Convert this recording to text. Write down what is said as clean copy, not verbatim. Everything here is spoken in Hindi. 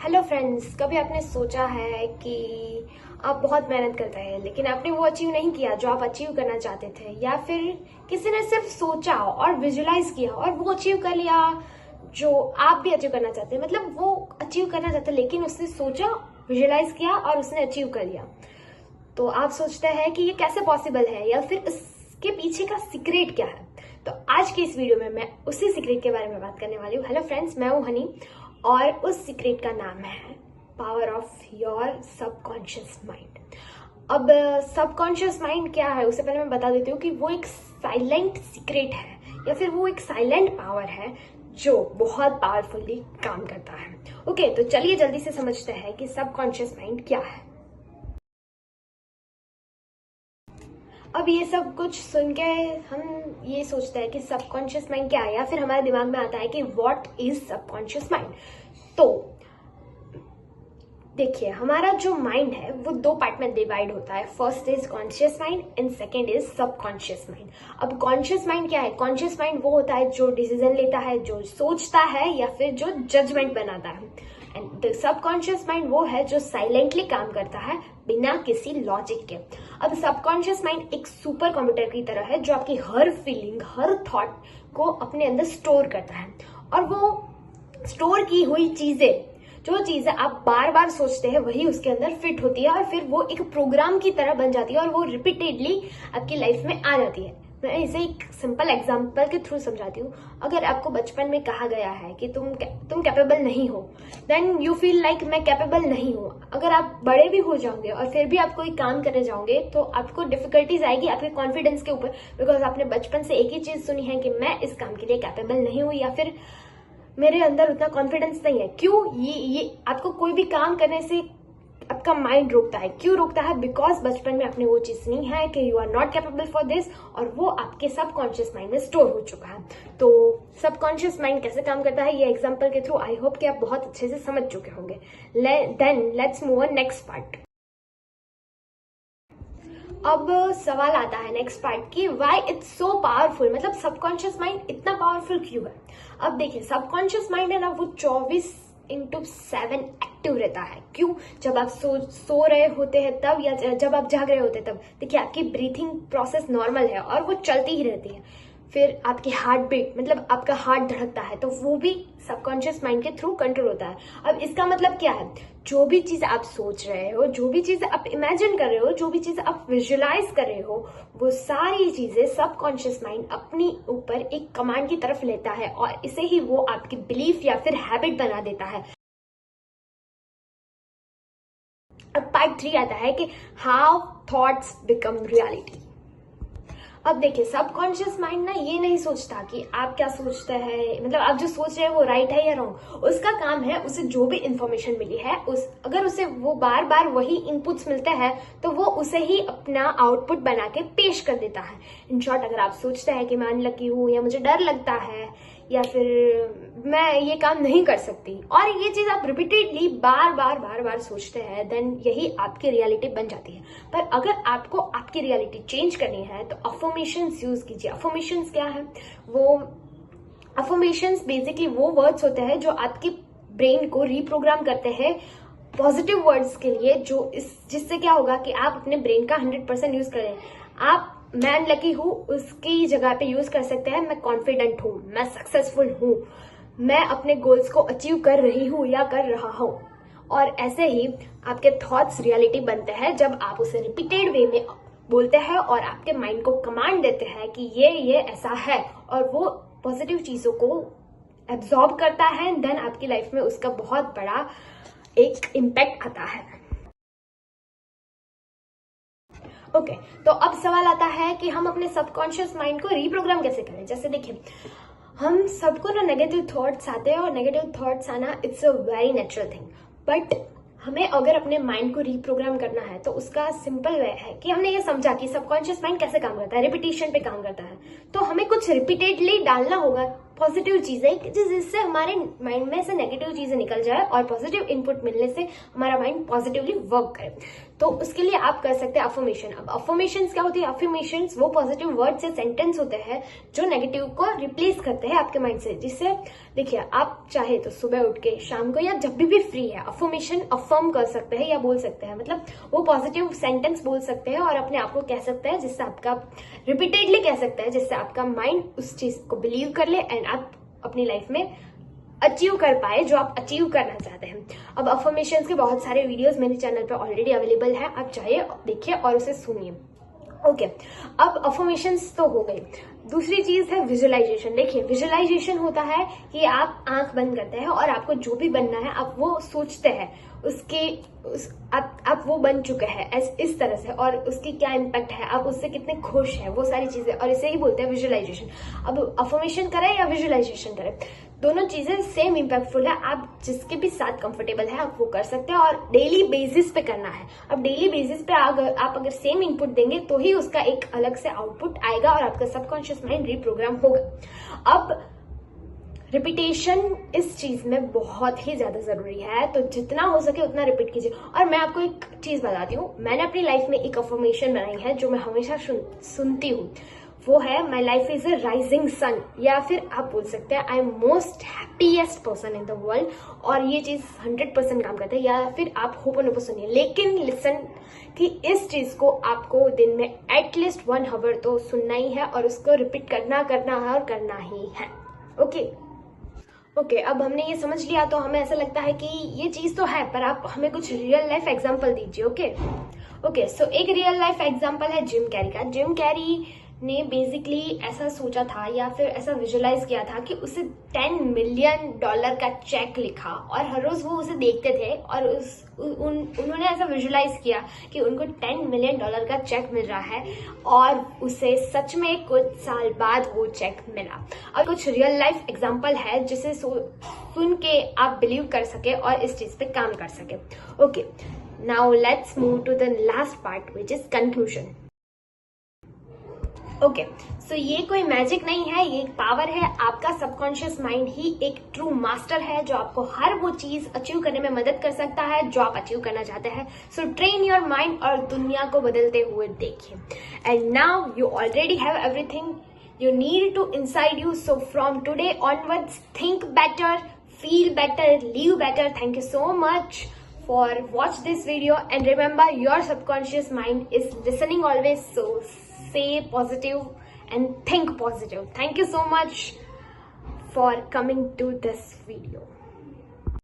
हेलो फ्रेंड्स, कभी आपने सोचा है कि आप बहुत मेहनत करते हैं लेकिन आपने वो अचीव नहीं किया जो आप अचीव करना चाहते थे, या फिर किसी ने सिर्फ सोचा और विजुलाइज किया और वो अचीव कर लिया जो आप भी अचीव करना चाहते हैं। मतलब वो अचीव करना चाहते लेकिन उसने सोचा, विजुलाइज किया और उसने अचीव कर लिया। तो आप सोचते हैं कि ये कैसे पॉसिबल है या फिर इसके पीछे का सीक्रेट क्या है। तो आज के इस वीडियो में मैं उसी सीक्रेट के बारे में बात करने वाली हूँ। हेलो फ्रेंड्स, मैं हूँ हनी और उस सीक्रेट का नाम है power of your subconscious mind. अब सबकॉन्शियस माइंड क्या है उससे पहले मैं बता देती हूँ कि वो एक साइलेंट सीक्रेट है या फिर वो एक साइलेंट पावर है जो बहुत पावरफुली काम करता है। ओके, तो चलिए जल्दी से समझते हैं कि सबकॉन्शियस माइंड क्या है। अब ये सब कुछ सुन के हम ये सोचते हैं कि सबकॉन्शियस माइंड क्या है, या फिर हमारे दिमाग में आता है कि व्हाट इज सबकॉन्शियस माइंड। तो देखिए, हमारा जो माइंड है वो दो पार्ट में डिवाइड होता है। First is conscious mind and second is subconscious mind. अब कॉन्शियस माइंड क्या है? कॉन्शियस माइंड वो होता है जो डिसीजन लेता है, जो सोचता है या फिर जो जजमेंट बनाता है। एंड द सबकॉन्शियस माइंड वो है जो साइलेंटली काम करता है बिना किसी लॉजिक के। अब सबकॉन्शियस माइंड एक सुपर कंप्यूटर की तरह है जो आपकी हर फीलिंग, हर थॉट को अपने अंदर स्टोर करता है। और वो स्टोर की हुई चीजें, जो चीजें आप बार बार सोचते हैं वही उसके अंदर फिट होती है और फिर वो एक प्रोग्राम की तरह बन जाती है और वो रिपीटेडली आपकी लाइफ में आ जाती है। मैं इसे एक सिंपल एग्जांपल के थ्रू समझाती हूँ। अगर आपको बचपन में कहा गया है कि तुम कैपेबल नहीं हो, देन यू फील लाइक मैं कैपेबल नहीं हूँ। अगर आप बड़े भी हो जाओगे और फिर भी आप कोई काम करने जाओगे तो आपको डिफिकल्टीज आएगी आपके कॉन्फिडेंस के ऊपर, बिकॉज आपने बचपन से एक ही चीज सुनी है कि मैं इस काम के लिए कैपेबल नहीं हूँ या फिर मेरे अंदर उतना कॉन्फिडेंस नहीं है। क्यों? ये आपको कोई भी काम करने से आपका माइंड रोकता है। क्यों रोकता है? बिकॉज बचपन में आपने वो चीज सुनी है कि you are not capable for this, और वो आपके सबकॉन्शियस माइंड में स्टोर हो चुका है। तो सबकॉन्शियस माइंड कैसे काम करता है ये एग्जाम्पल के थ्रू आई होप कि आप बहुत अच्छे से समझ चुके होंगे। Then let's move on next part. अब सवाल आता है नेक्स्ट पार्ट की व्हाई इट्स सो पावरफुल, मतलब सबकॉन्शियस माइंड इतना पावरफुल क्यों है। अब देखिए, सबकॉन्शियस माइंड है ना, वो 24/7 एक्टिव रहता है। क्यों? जब आप सो रहे होते हैं तब, या जब आप जाग रहे होते हैं तब। देखिए, आपकी ब्रीथिंग प्रोसेस नॉर्मल है और वो चलती ही रहती है। फिर आपकी हार्ट बीट, मतलब आपका हार्ट धड़कता है, तो वो भी सबकॉन्शियस माइंड के थ्रू कंट्रोल होता है। अब इसका मतलब क्या है? जो भी चीज आप सोच रहे हो, जो भी चीज आप इमेजिन कर रहे हो, जो भी चीज आप विजुलाइज कर रहे हो, वो सारी चीजें सबकॉन्शियस माइंड अपनी ऊपर एक कमांड की तरफ लेता है और इसे ही वो आपकी बिलीफ या फिर हैबिट बना देता है। अब पार्ट 3 आता है कि हाउ थॉट्स बिकम रियलिटी। अब देखिए, सबकॉन्शियस माइंड ना ये नहीं सोचता कि आप क्या सोचते हैं, मतलब आप जो सोच रहे हैं वो राइट है या रॉन्ग। उसका काम है उसे जो भी इंफॉर्मेशन मिली है अगर उसे वो बार बार वही इनपुट्स मिलते हैं तो वो उसे ही अपना आउटपुट बना के पेश कर देता है। इन शॉर्ट, अगर आप सोचते हैं कि मैं अनलकी हूँ या मुझे डर लगता है या फिर मैं ये काम नहीं कर सकती, और ये चीज आप रिपीटेडली बार बार सोचते हैं, देन यही आपकी रियलिटी बन जाती है। पर अगर आपको आपकी रियलिटी चेंज करनी है तो अफर्मेशंस यूज कीजिए। अफर्मेशंस क्या है? वो अफर्मेशंस बेसिकली वो वर्ड्स होते हैं जो आपके ब्रेन को रिप्रोग्राम करते हैं पॉजिटिव वर्ड्स के लिए, जिससे क्या होगा कि आप अपने ब्रेन का 100% यूज करें। आप मैं अनलकी हूँ उसकी जगह पे यूज कर सकते हैं मैं कॉन्फिडेंट हूँ, मैं सक्सेसफुल हूँ, मैं अपने गोल्स को अचीव कर रही हूँ या कर रहा हूँ। और ऐसे ही आपके थॉट्स रियलिटी बनते हैं जब आप उसे रिपीटेड वे में बोलते हैं और आपके माइंड को कमांड देते हैं कि ये ऐसा है, और वो पॉजिटिव चीजों को एब्जॉर्ब करता है। देन आपकी लाइफ में उसका बहुत बड़ा एक इम्पैक्ट आता है। ओके, तो अब सवाल आता है कि हम अपने सबकॉन्शियस माइंड को रीप्रोग्राम कैसे करें। जैसे देखिए, हम सबको ना नेगेटिव थॉट्स आते हैं और नेगेटिव थॉट्स आना it's a very natural thing. But हमें अगर अपने माइंड को रीप्रोग्राम करना है तो उसका सिंपल वे है कि हमने ये समझा कि सबकॉन्शियस माइंड कैसे काम करता है, रिपीटेशन पे काम करता है। तो हमें कुछ रिपीटेडली डालना होगा पॉजिटिव चीजें जिससे हमारे माइंड में से नेगेटिव चीजें निकल जाए और पॉजिटिव इनपुट मिलने से हमारा माइंड पॉजिटिवली वर्क करे। तो उसके लिए आप कर सकते हैं अफर्मेशन। अब अफर्मेशंस क्या होती है? अफर्मेशंस वो पॉजिटिव वर्ड या सेंटेंस होते हैं जो नेगेटिव को रिप्लेस करते हैं आपके माइंड से। जिससे देखिए, आप चाहे तो सुबह उठ के, शाम को, या जब भी फ्री है, अफर्मेशन अफर्म कर सकते हैं या बोल सकते हैं। मतलब वो पॉजिटिव सेंटेंस बोल सकते हैं और अपने आप को कह सकते हैं, जिससे आपका रिपीटेडली कह सकते हैं, जिससे आपका माइंड उस चीज को बिलीव कर ले एंड आप अपनी लाइफ में अचीव कर पाए जो आप अचीव करना चाहते हैं। अब अफर्मेशंस के बहुत सारे वीडियोस मेरे चैनल पे ऑलरेडी अवेलेबल है, आप चाहिए देखिए और उसे सुनिए। ओके, अब अफर्मेशंस तो हो गई। दूसरी चीज है विजुअलाइजेशन। देखिए, विजुअलाइजेशन होता है कि आप आंख बंद करते हैं और आपको जो भी बनना है आप वो सोचते हैं, आप वो बन चुके हैं इस तरह से, और उसकी क्या इम्पैक्ट है, आप उससे कितने खुश हैं, वो सारी चीजें, और इसे ही बोलते हैं विजुअलाइजेशन। अब अफर्मेशन करें या विजुअलाइजेशन करें, दोनों चीजें सेम इम्पैक्टफुल है। आप जिसके भी साथ कंफर्टेबल है आप वो कर सकते हैं और डेली बेसिस पे करना है। अब डेली बेसिस पे आप अगर सेम इनपुट देंगे तो ही उसका एक अलग से आउटपुट आएगा और आपका सबकॉन्शियस माइंड रीप्रोग्राम होगा। अब रिपीटेशन इस चीज में बहुत ही ज्यादा जरूरी है, तो जितना हो सके उतना रिपीट कीजिए। और मैं आपको एक चीज बताती हूँ, मैंने अपनी लाइफ में एक अफर्मेशन बनाई है जो मैं हमेशा सुनती हूँ। वो है my life is a rising sun, या फिर आप बोल सकते हैं I am most happiest person in the world. और ये चीज 100% काम करता है। या फिर आप होपनोपो सुनिए, लेकिन लिसन कि इस चीज को आपको दिन में एटलीस्ट 1 आवर तो सुनना ही है और उसको रिपीट करना है और करना ही है। ओके, अब हमने ये समझ लिया तो हमें ऐसा लगता है कि ये चीज तो है, पर आप हमें कुछ रियल लाइफ एग्जांपल दीजिए। ओके, सो एक रियल लाइफ एग्जांपल है जिम कैरी का। जिम कैरी ने बेसिकली ऐसा सोचा था या फिर ऐसा विजुअलाइज किया था कि उसे $10 मिलियन का चेक लिखा और हर रोज वो उसे देखते थे और उन्होंने ऐसा विजुअलाइज किया कि उनको $10 मिलियन का चेक मिल रहा है और उसे सच में कुछ साल बाद वो चेक मिला। और कुछ रियल लाइफ एग्जांपल है जिसे सुन के आप बिलीव कर सके और इस चीज पे काम कर सके। Okay, now let's move to the last part which is conclusion. Okay, so ये कोई मैजिक नहीं है, ये एक पावर है। आपका सबकॉन्शियस माइंड ही एक ट्रू मास्टर है जो आपको हर वो चीज अचीव करने में मदद कर सकता है जो आप अचीव करना चाहते हैं। सो ट्रेन योर माइंड और दुनिया को बदलते हुए देखिए। And now you already have everything you need to inside you. So from today onwards, think better, feel better, live better. Thank you so much for watch this video, and remember your subconscious mind is listening always. So say positive and think positive. Thank you so much for coming to this video.